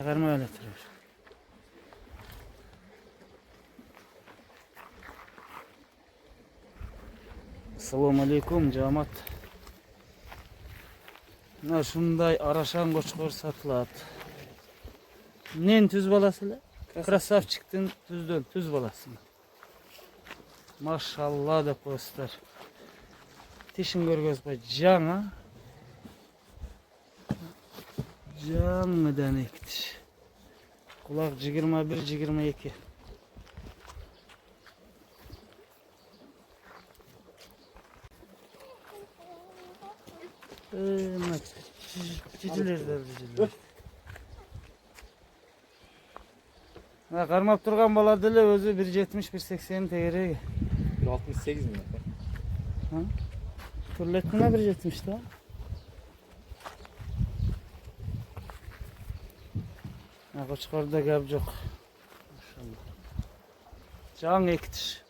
karma öğretiyor. Assalamu alaikum camat. Ne şunday araşan koçkor satılat. Nen tüz balası? Krasaf çıktın tüzdön tüz balası. Maşallah da poster. Tişin görgöz bay cana. Can mı denektir? Kulak 21-22. Ciciler. Ha, karmap turgan bala dili özü 1.70-1.80 tegeri. 1.68 mi? Ha? Turletmine 1.70 da. Ha, koçkorda gap yok. Maşallah. Can ektir.